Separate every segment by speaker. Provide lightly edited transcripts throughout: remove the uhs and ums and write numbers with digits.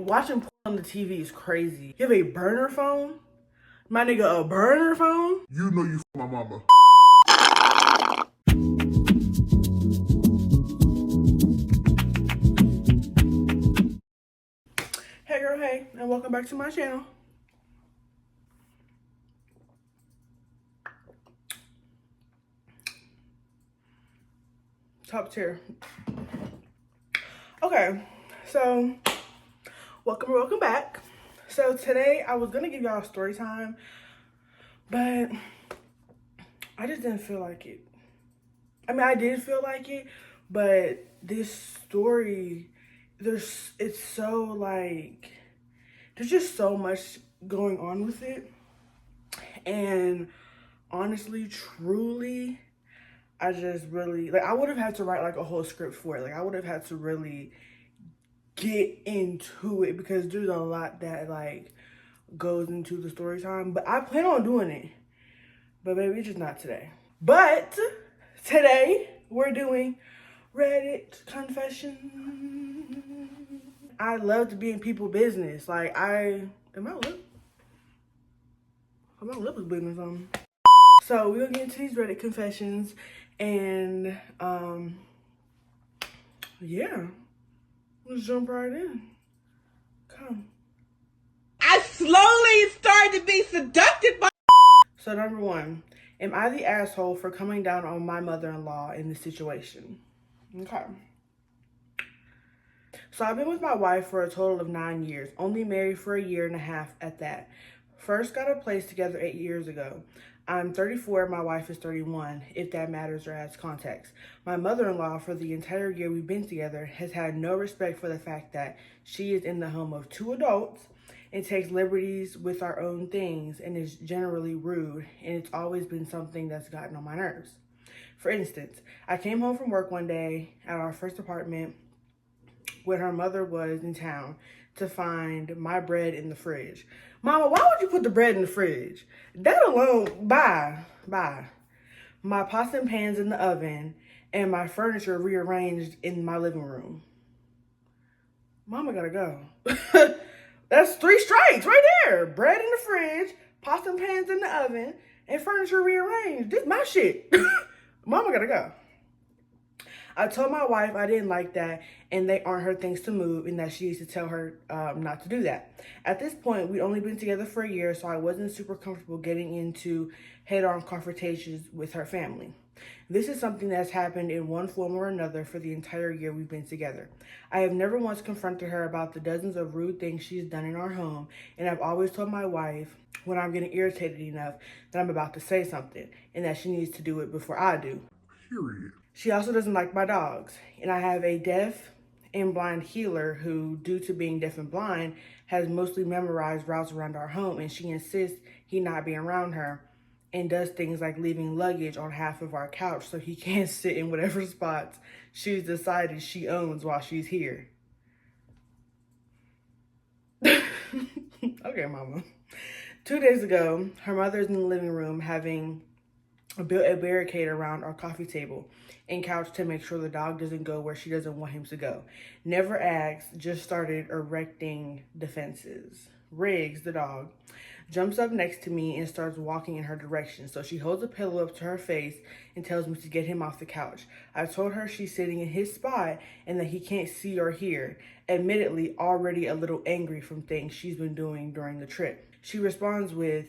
Speaker 1: Watching porn on the TV is crazy. You have a burner phone? My nigga, a burner phone?
Speaker 2: You know you f my mama.
Speaker 1: Hey girl, hey, and welcome back to my channel. Top tier. Okay, so welcome back. So today I was gonna give y'all a story time, but I just didn't feel like it. I mean, I did feel like it, but this story, it's so like, there's just so much going on with it. And honestly, truly, I just really, like, I would have had to write like a whole script for it. Like, I would have had to really get into it because there's a lot that like goes into the story time. But I plan on doing it. But baby, it's just not today. But today we're doing Reddit confession. I love to be in people's business. Like my lip is bleeding or something. So we're gonna get into these Reddit confessions and yeah. Let's jump right in. Come.
Speaker 3: I slowly started to be seduced by.
Speaker 1: So number one, am I the asshole for coming down on my mother-in-law in this situation? Okay. So I've been with my wife for a total of 9 years, only married for a year and a half at that. First got a place together 8 years ago. I'm 34, my wife is 31, if that matters or adds context. My mother-in-law, for the entire year we've been together, has had no respect for the fact that she is in the home of 2 adults and takes liberties with our own things and is generally rude, and it's always been something that's gotten on my nerves. For instance, I came home from work one day at our first apartment when her mother was in town to find my bread in the fridge. Mama, why would you put the bread in the fridge? That alone, bye. My pots and pans in the oven and my furniture rearranged in my living room. Mama gotta go. That's 3 strikes right there. Bread in the fridge, pots and pans in the oven, and furniture rearranged. This is my shit. Mama gotta go. I told my wife I didn't like that and they aren't her things to move and that she needs to tell her not to do that. At this point, we'd only been together for a year, so I wasn't super comfortable getting into head-on confrontations with her family. This is something that's happened in one form or another for the entire year we've been together. I have never once confronted her about the dozens of rude things she's done in our home, and I've always told my wife when I'm getting irritated enough that I'm about to say something and that she needs to do it before I do.
Speaker 2: Period.
Speaker 1: She also doesn't like my dogs, and I have a deaf and blind healer who, due to being deaf and blind, has mostly memorized routes around our home, and she insists he not be around her and does things like leaving luggage on half of our couch so he can't sit in whatever spots she's decided she owns while she's here. Okay, mama. 2 days ago, her mother's in the living room having built a barricade around our coffee table and couch to make sure the dog doesn't go where she doesn't want him to go. Never asked, just started erecting defenses. Riggs, the dog, jumps up next to me and starts walking in her direction. So she holds a pillow up to her face and tells me to get him off the couch. I told her she's sitting in his spot and that he can't see or hear, admittedly already a little angry from things she's been doing during the trip. She responds with,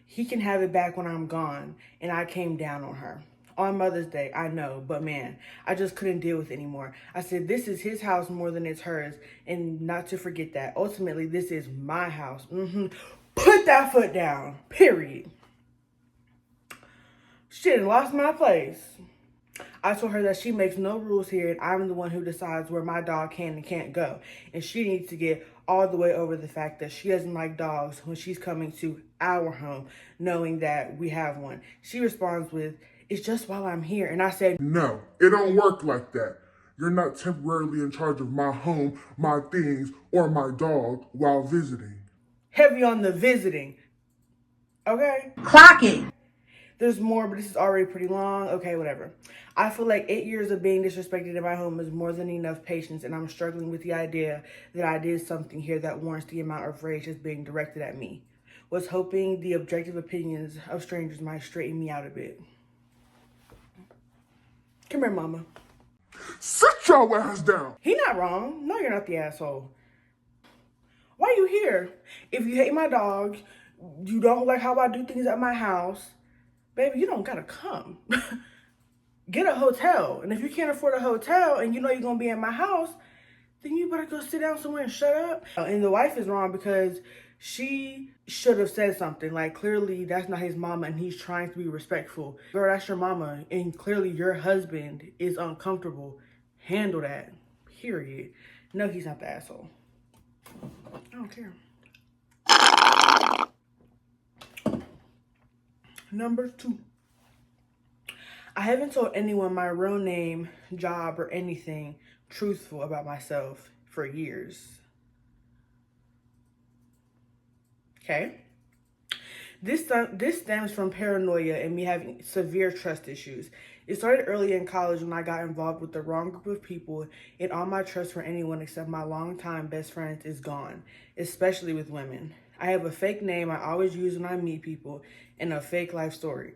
Speaker 1: "He can have it back when I'm gone," and I came down on her. On Mother's Day, I know, but man, I just couldn't deal with it anymore. I said, this is his house more than it's hers, and not to forget that. Ultimately, this is my house. Put that foot down, period. She had lost my place. I told her that she makes no rules here, and I'm the one who decides where my dog can and can't go. And she needs to get all the way over the fact that she doesn't like dogs when she's coming to our home, knowing that we have one. She responds with, "It's just while I'm here." And I said,
Speaker 2: No, it don't work like that. You're not temporarily in charge of my home, my things, or my dog while visiting.
Speaker 1: heavy on the visiting. Okay?
Speaker 3: Clock it.
Speaker 1: There's more, but this is already pretty long. Okay, whatever. I feel like 8 years of being disrespected in my home is more than enough patience, and I'm struggling with the idea that I did something here that warrants the amount of rage that's being directed at me. Was hoping the objective opinions of strangers might straighten me out a bit. Come here, mama.
Speaker 2: Sit your ass down.
Speaker 1: He not wrong. No, you're not the asshole. Why you here? If you hate my dog, you don't like how I do things at my house, baby, you don't gotta come. Get a hotel. And if you can't afford a hotel and you know you're gonna be in my house, then you better go sit down somewhere and shut up. And the wife is wrong because she should have said something. Like, clearly that's not his mama and he's trying to be respectful. Girl, that's your mama. And clearly your husband is uncomfortable. Handle that. Period. No, he's not the asshole. I don't care. Number 2. I haven't told anyone my real name, job, or anything truthful about myself for years. Okay. This stems from paranoia and me having severe trust issues. It started early in college when I got involved with the wrong group of people, and all my trust for anyone except my longtime best friends is gone, especially with women. I have a fake name I always use when I meet people and a fake life story.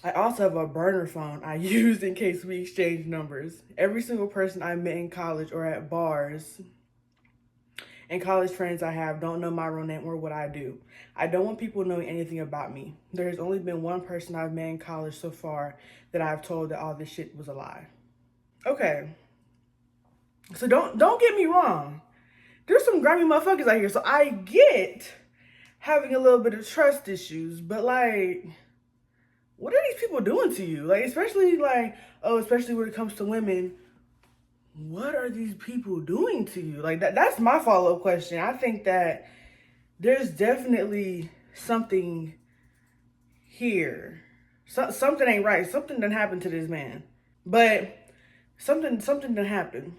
Speaker 1: I also have a burner phone I use in case we exchange numbers. Every single person I met in college or at bars and college friends I have don't know my real name or what I do. I don't want people knowing anything about me. There has only been one person I've met in college so far that I've told that all this shit was a lie. Okay. So don't get me wrong. There's some grimy motherfuckers out here, so I get having a little bit of trust issues, but like, what are these people doing to you? Like, especially when it comes to women, what are these people doing to you? Like, that's my follow-up question. I think that there's definitely something here. Something ain't right. Something done happened to this man. But something done happened.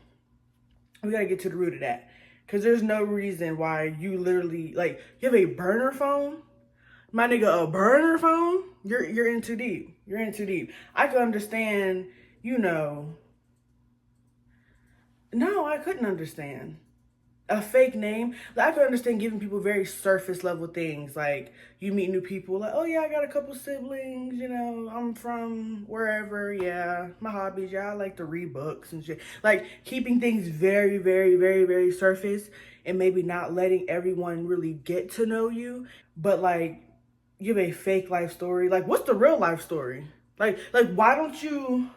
Speaker 1: We gotta get to the root of that. Because there's no reason why you literally, like, you have a burner phone? My nigga, a burner phone? You're in too deep. You're in too deep. I could understand, no, I couldn't understand. A fake name. Like, I could understand giving people very surface level things. Like, you meet new people, like, oh yeah, I got a couple siblings, I'm from wherever, yeah. My hobbies, yeah, I like to read books and shit. Like, keeping things very, very, very, very surface and maybe not letting everyone really get to know you. But like, give a fake life story. Like, what's the real life story? Like why don't you...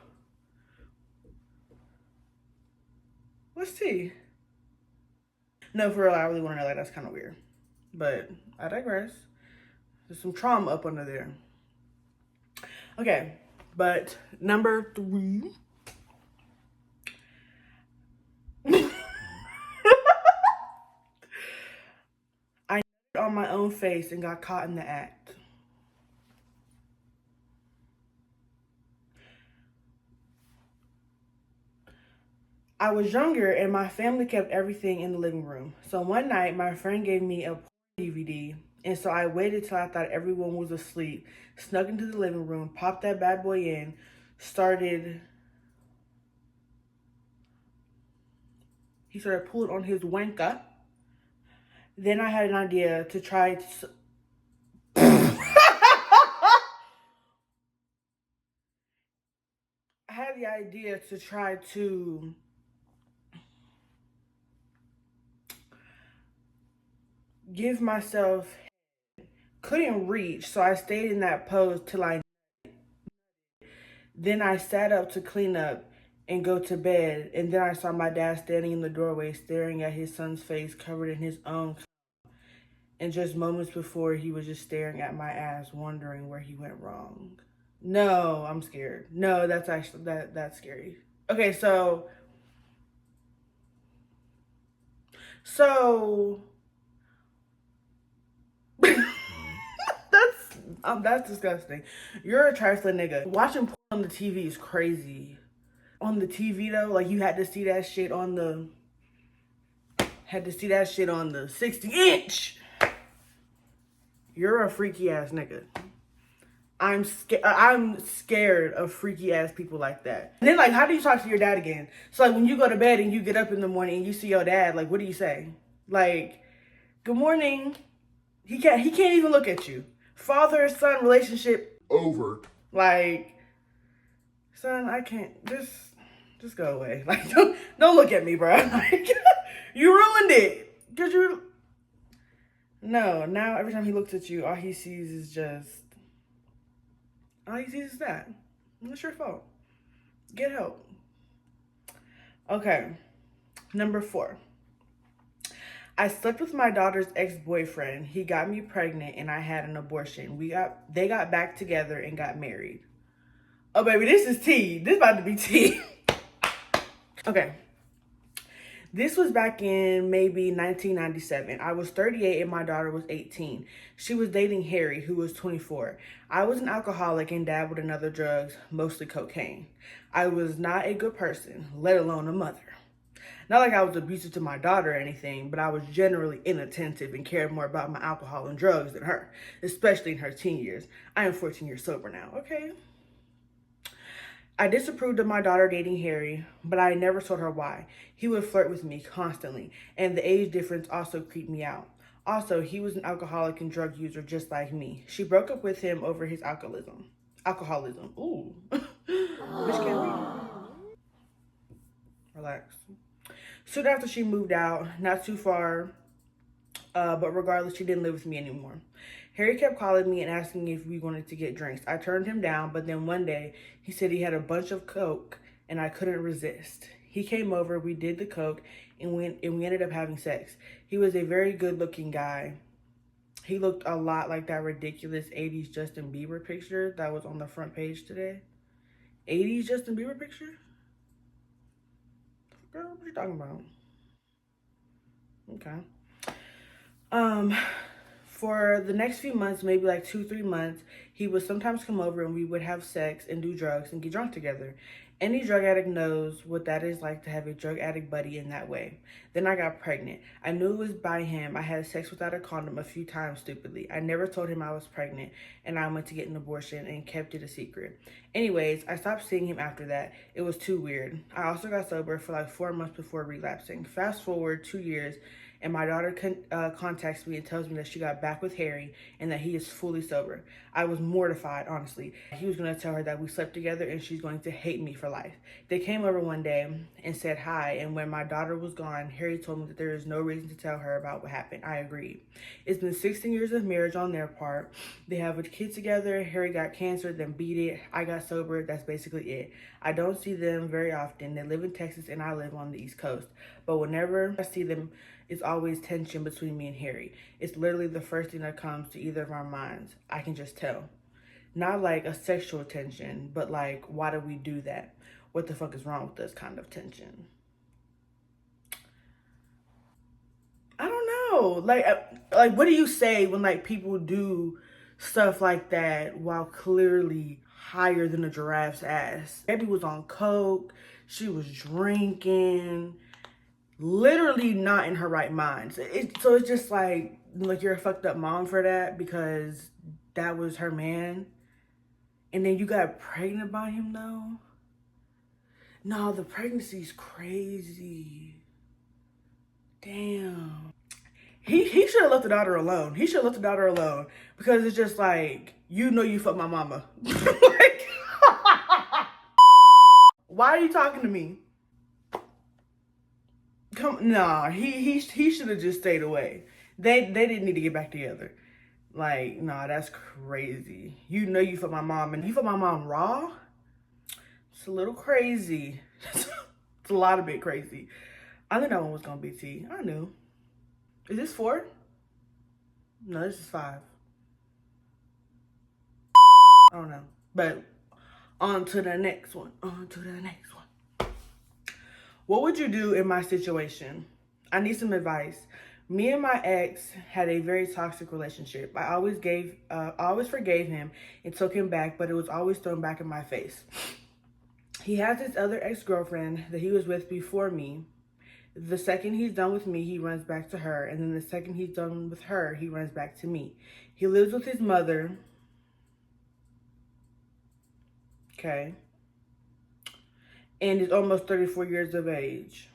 Speaker 1: What's tea? No, for real, I really want to know. Like, that's kind of weird. But I digress. There's some trauma up under there. Okay, but number 3. I on my own face and got caught in the act. I was younger and my family kept everything in the living room. So one night my friend gave me a DVD, and so I waited till I thought everyone was asleep, snuck into the living room, popped that bad boy in, he started pulling on his wanker. Then I had an idea to try to... I had the idea to try to give myself... Couldn't reach, so I stayed in that pose till Then I sat up to clean up and go to bed, and then I saw my dad standing in the doorway staring at his son's face covered in his own. And just moments before, he was just staring at my ass, wondering where he went wrong. No, I'm scared. No, that's actually, that's scary. Okay, so that's disgusting. You're a trifling nigga. Watching porn on the TV is crazy. On the TV though, like, you had to see that shit on the 60-inch. You're a freaky ass nigga. I'm scared of freaky ass people like that. And then like, how do you talk to your dad again? So like, when you go to bed and you get up in the morning and you see your dad, like, what do you say? Like, good morning. He can't even look at you. Father son relationship
Speaker 2: Over.
Speaker 1: like, son, I can't. Just go away. Like, don't look at me, bro. Like, you ruined it. Cause you. No, now every time he looks at you, all he sees is that. And it's your fault. Get help. Okay. Number 4. I slept with my daughter's ex-boyfriend. He got me pregnant and I had an abortion. They got back together and got married. Oh baby, this is tea. This about to be tea. Okay. This was back in maybe 1997. I was 38 and my daughter was 18. She was dating Harry, who was 24. I was an alcoholic and dabbled in other drugs, mostly cocaine. I was not a good person, let alone a mother. Not like I was abusive to my daughter or anything, but I was generally inattentive and cared more about my alcohol and drugs than her, especially in her teen years. I am 14 years sober now, okay? I disapproved of my daughter dating Harry, but I never told her why. He would flirt with me constantly, and the age difference also creeped me out. Also, he was an alcoholic and drug user just like me. She broke up with him over his alcoholism. Ooh. Bitch can't read. Relax. Soon after she moved out, not too far, but regardless, she didn't live with me anymore. Harry kept calling me and asking if we wanted to get drinks. I turned him down, but then one day he said he had a bunch of coke and I couldn't resist. He came over, we did the coke, and we ended up having sex. He was a very good looking guy. He looked a lot like that ridiculous 80s Justin Bieber picture that was on the front page today. 80s Justin Bieber picture? Girl, what are you talking about? Okay. For the next few months, maybe like 2-3 months, he would sometimes come over and we would have sex and do drugs and get drunk together. Any drug addict knows what that is like to have a drug addict buddy in that way. Then I got pregnant. I knew it was by him. I had sex without a condom a few times stupidly. I never told him I was pregnant and I went to get an abortion and kept it a secret. Anyways, I stopped seeing him after that. It was too weird. I also got sober for like 4 months before relapsing. Fast forward 2 years and my daughter contacts me and tells me that she got back with Harry and that he is fully sober. I was mortified, honestly. He was going to tell her that we slept together and she's going to hate me for life. They came over one day and said hi, and when my daughter was gone, Harry told me that there is no reason to tell her about what happened. I agreed. It's been 16 years of marriage on their part. They have a kid together. Harry got cancer, then beat it. I got sober. That's basically it. I don't see them very often. They live in Texas and I live on the East Coast. But whenever I see them, it's always tension between me and Harry. It's literally the first thing that comes to either of our minds. I can just tell. Not like a sexual tension, but like, why do we do that? What the fuck is wrong with this kind of tension? I don't know. Like, what do you say when like people do stuff like that while clearly higher than a giraffe's ass? Baby was on coke. She was drinking. Literally not in her right mind. So it's just like you're a fucked up mom for that because that was her man. And then you got pregnant by him though? No, the pregnancy's crazy. Damn. He should have left the daughter alone. He should have left the daughter alone because it's just like, you know you fucked my mama. Like, why are you talking to me? Nah, he should have just stayed away. They didn't need to get back together. Like, nah, that's crazy. You know you fucked my mom and you fucked my mom raw? It's a little crazy. It's a lot of bit crazy. I knew that one was gonna be tea. I knew. Is this 4? No, this is 5. I don't know. But on to the next one. What would you do in my situation? I need some advice. Me and my ex had a very toxic relationship. I always forgave him and took him back, but it was always thrown back in my face. He has this other ex-girlfriend that he was with before me. The second he's done with me, he runs back to her. And then the second he's done with her, he runs back to me. He lives with his mother. Okay. And is almost 34 years of age.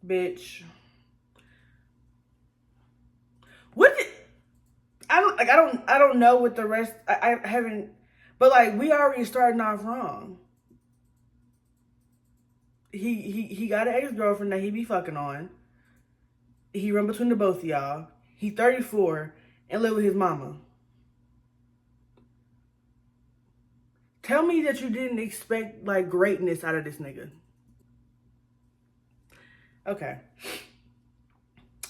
Speaker 1: Bitch. What did, I don't know what the rest, I haven't, but like, we already starting off wrong. He got an ex-girlfriend that he be fucking on. He run between the both of y'all. He 34 and live with his mama. Tell me that you didn't expect like greatness out of this nigga. Okay.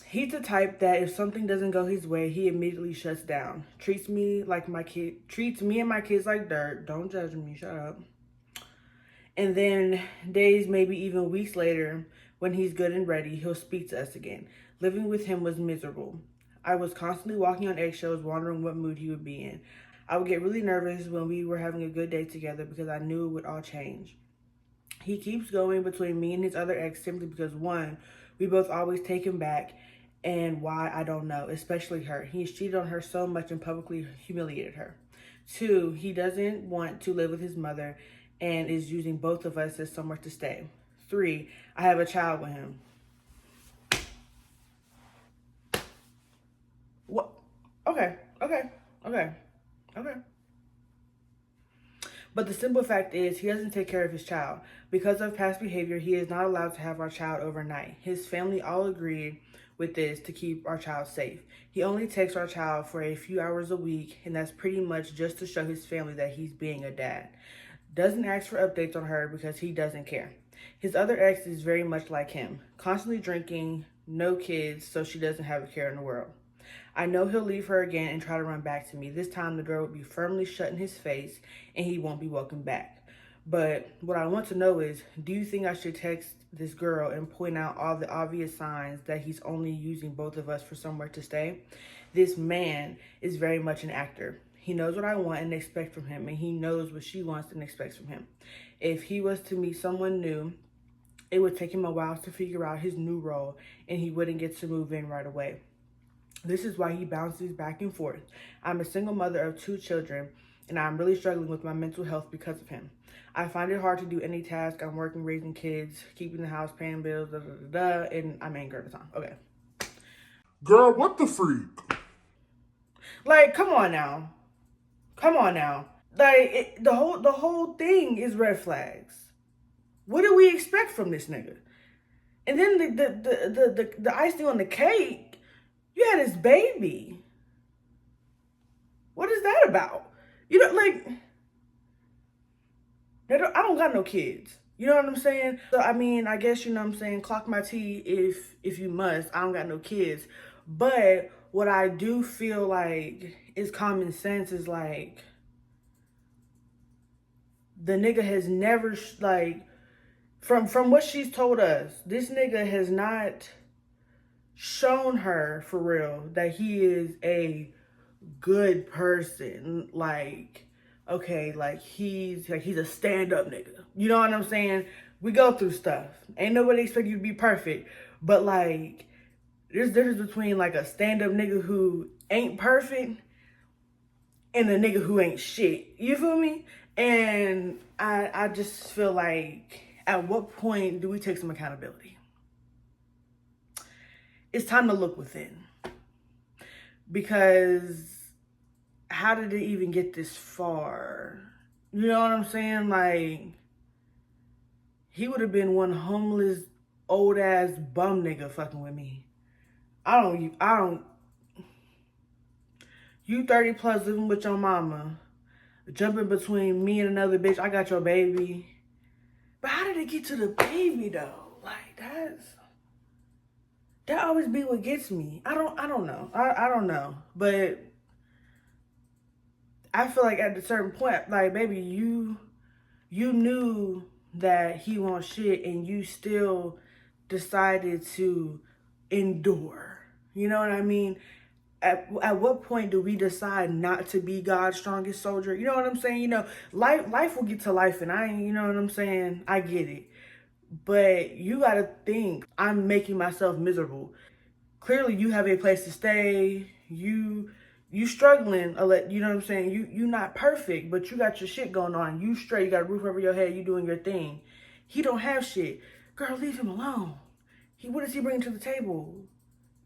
Speaker 1: He's the type that if something doesn't go his way, he immediately shuts down. Treats me and my kids like dirt. Don't judge me, shut up. And then days, maybe even weeks later, when he's good and ready, he'll speak to us again. Living with him was miserable. I was constantly walking on eggshells, wondering what mood he would be in. I would get really nervous when we were having a good day together because I knew it would all change. He keeps going between me and his other ex simply because, one, we both always take him back, and why, I don't know, especially her. He's cheated on her so much and publicly humiliated her. Two, he doesn't want to live with his mother and is using both of us as somewhere to stay. Three, I have a child with him. What? Okay. But the simple fact is, he doesn't take care of his child. Because of past behavior, he is not allowed to have our child overnight. His family all agreed with this to keep our child safe. He only takes our child for a few hours a week, and that's pretty much just to show his family that he's being a dad. Doesn't ask for updates on her because he doesn't care. His other ex is very much like him. Constantly drinking, no kids, so she doesn't have a care in the world. I know he'll leave her again and try to run back to me. This time the girl will be firmly shut in his face and he won't be welcome back. But what I want to know is, do you think I should text this girl and point out all the obvious signs that he's only using both of us for somewhere to stay? This man is very much an actor. He knows what I want and expect from him, and he knows what she wants and expects from him. If he was to meet someone new, it would take him a while to figure out his new role, and he wouldn't get to move in right away. This is why he bounces back and forth. I'm a single mother of 2 children, and I'm really struggling with my mental health because of him. I find it hard to do any task. I'm working, raising kids, keeping the house, paying bills, and I'm angry at the time. Okay.
Speaker 2: Girl, what the freak?
Speaker 1: Like, come on now. Like, the whole thing is red flags. What do we expect from this nigga? And then the icing on the cake, you had his baby. What is that about? You know, like, I don't got no kids. You know what I'm saying? So, I mean, I guess, you know what I'm saying, clock my tea if you must. I don't got no kids. But what I do feel like is common sense is, like, the nigga has never, like, from what she's told us, this nigga has not shown her for real that he is a good person. Like, okay, like he's a stand-up nigga. You know what I'm saying? We go through stuff. Ain't nobody expect you to be perfect. But like, there's difference between like a stand-up nigga who ain't perfect and a nigga who ain't shit. You feel me? And I just feel like, at what point do we take some accountability? It's time to look within. Because how did it even get this far? You know what I'm saying? Like, he would have been one homeless, old ass bum nigga fucking with me. You 30 plus living with your mama, jumping between me and another bitch. I got your baby. But how did it get to the baby though? Like, that always be what gets me. I don't know. I don't know. But I feel like at a certain point, like, baby, you knew that he wants shit and you still decided to endure. You know what I mean? At what point do we decide not to be God's strongest soldier? You know what I'm saying? You know, life will get to life, and you know what I'm saying? I get it. But you gotta think, I'm making myself miserable. Clearly you have a place to stay. You You struggling, you know what I'm saying? You not perfect, but you got your shit going on. You straight, you got a roof over your head, you doing your thing. He don't have shit. Girl, leave him alone. What does he bring to the table?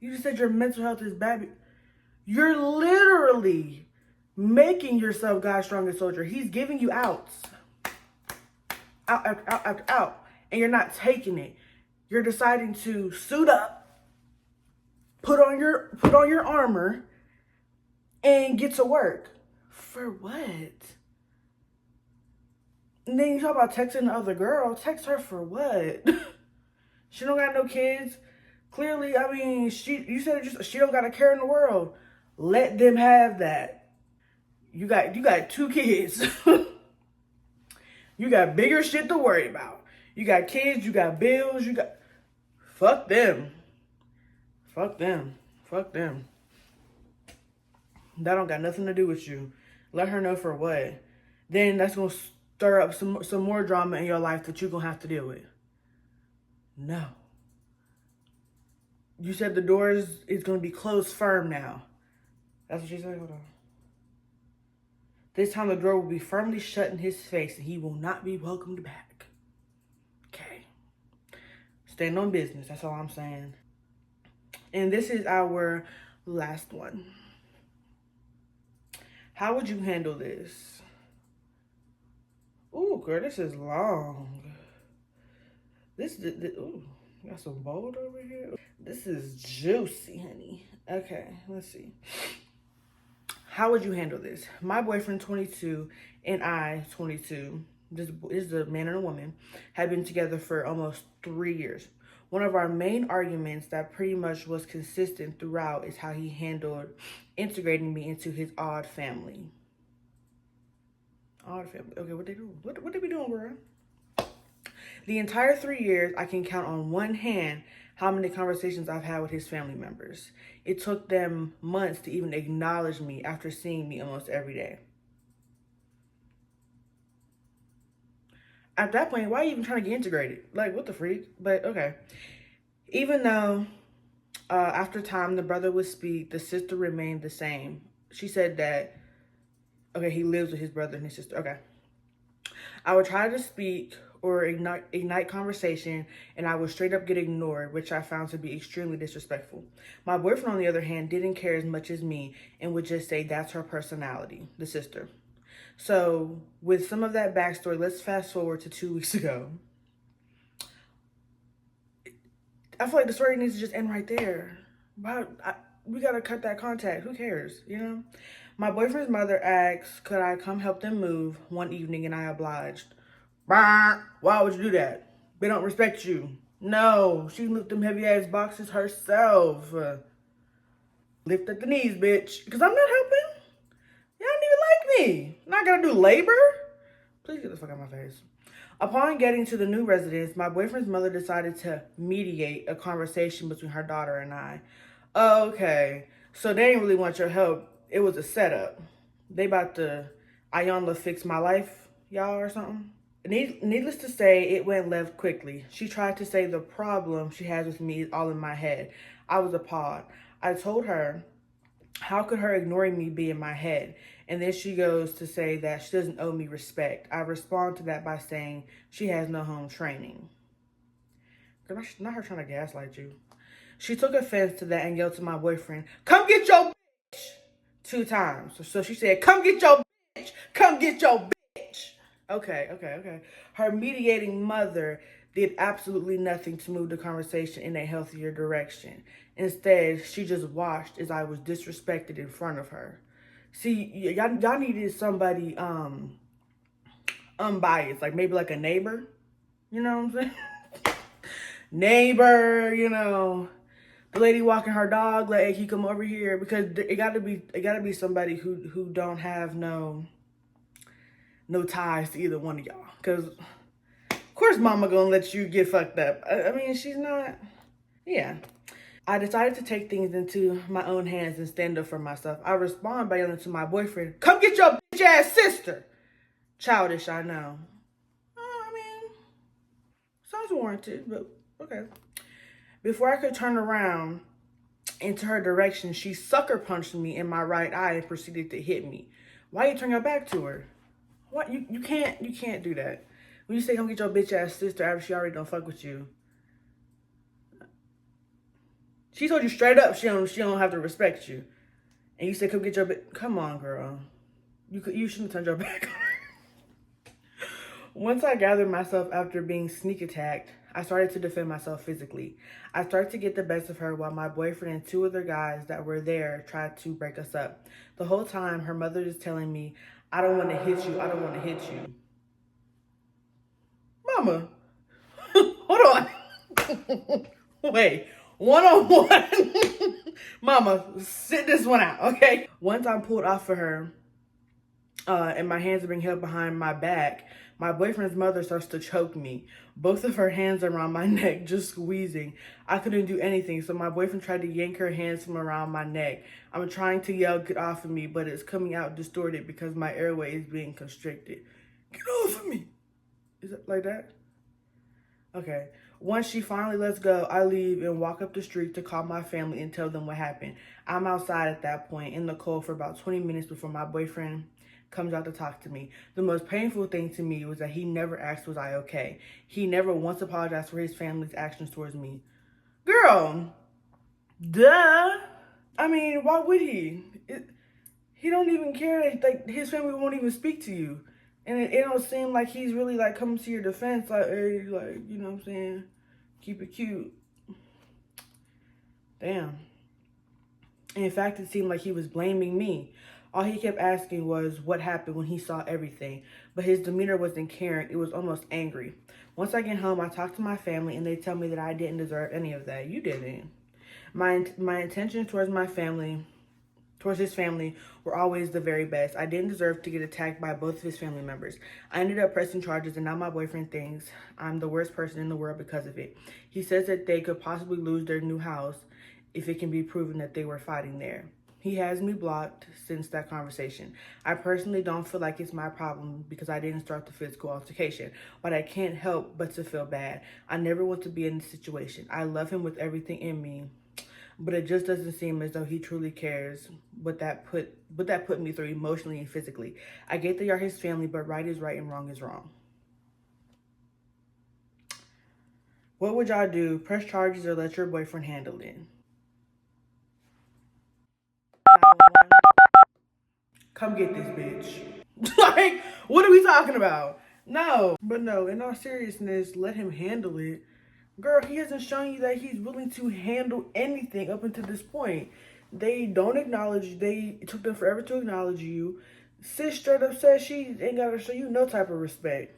Speaker 1: You just said your mental health is bad. You're literally making yourself God's strongest soldier. He's giving you outs. Out, out, out, out, out. And you're not taking it. You're deciding to suit up, put on your armor, and get to work. For what? And then you talk about texting the other girl. Text her for what? She don't got no kids. Clearly, I mean, you said she don't got a care in the world. Let them have that. You got 2 kids. You got bigger shit to worry about. You got kids, you got bills, fuck them. Fuck them. Fuck them. That don't got nothing to do with you. Let her know for what. Then that's gonna stir up some more drama in your life that you're gonna have to deal with. No. You said the door is gonna be closed firm now. That's what she said. Hold on. This time the door will be firmly shut in his face and he will not be welcomed back. Okay. Stand on business. That's all I'm saying. And this is our last one. How would you handle this? Ooh, girl, this is long. Ooh, got some bold over here. This is juicy, honey. Okay, let's see. How would you handle this? My boyfriend, 22, and I, 22, this is a man and a woman, have been together for almost 3 years. One of our main arguments that pretty much was consistent throughout is how he handled integrating me into his odd family. Odd family. Okay, what they do? What they be doing, girl? The entire 3 years, I can count on one hand how many conversations I've had with his family members. It took them months to even acknowledge me after seeing me almost every day. At that point, why are you even trying to get integrated? Like, what the freak? But okay. Even though after time the brother would speak, the sister remained the same. She said that, okay, he lives with his brother and his sister. Okay. I would try to speak or ignite conversation, and I would straight up get ignored, which I found to be extremely disrespectful. My boyfriend, on the other hand, didn't care as much as me and would just say that's her personality, the sister. So with some of that backstory, let's fast forward to 2 weeks ago. I feel like the story needs to just end right there. We gotta cut that contact. Who cares, you know? My boyfriend's mother asked, could I come help them move one evening, and I obliged. Why would you do that? They don't respect you. No, she lift them heavy ass boxes herself. Lift at the knees, bitch. Because I'm not helping. Y'all don't even like me. I'm not gonna do labor. Please get the fuck out of my face. Upon getting to the new residence, my boyfriend's mother decided to mediate a conversation between her daughter and I. Okay, so they didn't really want your help. It was a setup. They about to Ayanla fix my life, y'all, or something. Needless to say, it went left quickly. She tried to say the problem she has with me is all in my head. I was appalled. I told her, how could her ignoring me be in my head? And then she goes to say that she doesn't owe me respect. I respond to that by saying she has no home training. Not her trying to gaslight you. She took offense to that and yelled to my boyfriend, come get your bitch, 2 times. So she said, come get your bitch, come get your bitch. Okay. Her mediating mother did absolutely nothing to move the conversation in a healthier direction. Instead, she just watched as I was disrespected in front of her. See, y'all needed somebody unbiased, like maybe like a neighbor. You know what I'm saying? Neighbor, you know, the lady walking her dog, like, hey, can you come over here? Because it gotta be somebody who don't have no ties to either one of y'all. Because of course mama gonna let you get fucked up. I mean, she's not. Yeah. I decided to take things into my own hands and stand up for myself. I respond by yelling to my boyfriend, come get your bitch ass sister. Childish, I know. I mean, sounds warranted, but okay. Before I could turn around into her direction, she sucker punched me in my right eye and proceeded to hit me. Why you turn your back to her? What you can't do that. When you say come get your bitch ass sister after she already don't fuck with you. She told you straight up she don't have to respect you. And you say come get your bitch. Come on, girl. You shouldn't have turned your back on her. Once I gathered myself after being sneak attacked, I started to defend myself physically. I started to get the best of her while my boyfriend and two other guys that were there tried to break us up. The whole time, her mother is telling me, I don't want to hit you, I don't want to hit you. Mama, hold on. Wait, one-on-one. Mama, sit this one out, okay? Once I'm pulled off of her, and my hands are being held behind my back, my boyfriend's mother starts to choke me. Both of her hands around my neck, just squeezing. I couldn't do anything, so my boyfriend tried to yank her hands from around my neck. I'm trying to yell, get off of me, but it's coming out distorted because my airway is being constricted. Get off of me. Is it like that? Okay. Once she finally lets go, I leave and walk up the street to call my family and tell them what happened. I'm outside at that point in the cold for about 20 minutes before my boyfriend comes out to talk to me. The most painful thing to me was that he never asked was I okay. He never once apologized for his family's actions towards me. Girl, duh. I mean, why would he? He don't even care. Like his family won't even speak to you. And it don't seem like he's really like coming to your defense, like, hey, like, you know what I'm saying? Keep it cute. Damn. In fact, it seemed like he was blaming me. All he kept asking was what happened when he saw everything. But his demeanor wasn't caring. It was almost angry. Once I get home, I talk to my family and they tell me that I didn't deserve any of that. You didn't. My intentions towards his family were always the very best. I didn't deserve to get attacked by both of his family members. I ended up pressing charges and now my boyfriend thinks I'm the worst person in the world because of it. He says that they could possibly lose their new house if it can be proven that they were fighting there. He has me blocked since that conversation. I personally don't feel like it's my problem because I didn't start the physical altercation, but I can't help but to feel bad. I never want to be in this situation. I love him with everything in me, but it just doesn't seem as though he truly cares what that put me through emotionally and physically. I get that you're his family, but right is right and wrong is wrong. What would y'all do? Press charges or let your boyfriend handle it? Come get this bitch. Like, what are we talking about? No. But no, in all seriousness, let him handle it. Girl, he hasn't shown you that he's willing to handle anything up until this point. They don't acknowledge you. It took them forever to acknowledge you. Sis straight up says she ain't gotta show you no type of respect.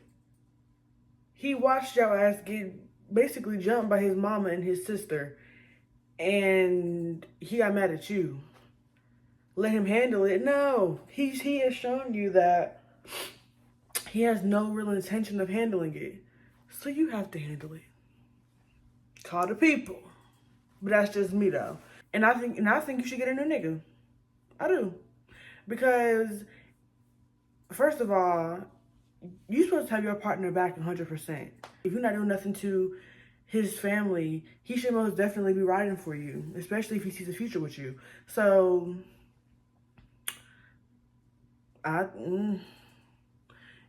Speaker 1: He watched y'all ass get basically jumped by his mama and his sister. And he got mad at you. Let him handle it. No, he has shown you that he has no real intention of handling it. So you have to handle it. Call the people. But that's just me though. And I think you should get a new nigga. I do. Because first of all, you're supposed to have your partner back 100%. If you're not doing nothing to his family, he should most definitely be riding for you, especially if he sees a future with you. So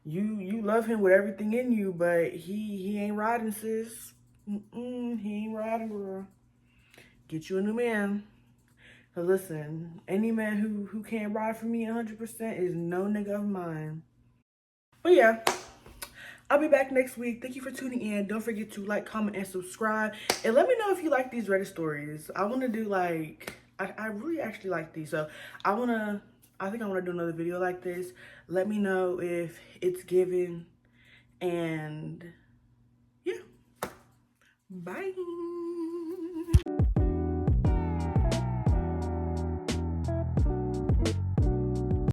Speaker 1: you love him with everything in you, but he ain't riding, sis. He ain't riding, girl. Get you a new man. So listen, any man who can't ride for me 100% is no nigga of mine. But yeah, I'll be back next week. Thank you for tuning in. Don't forget to like, comment, and subscribe. And let me know if you like these Reddit stories. I want to do like, I really actually like these. So I think I want to do another video like this. Let me know if it's given. And yeah, bye.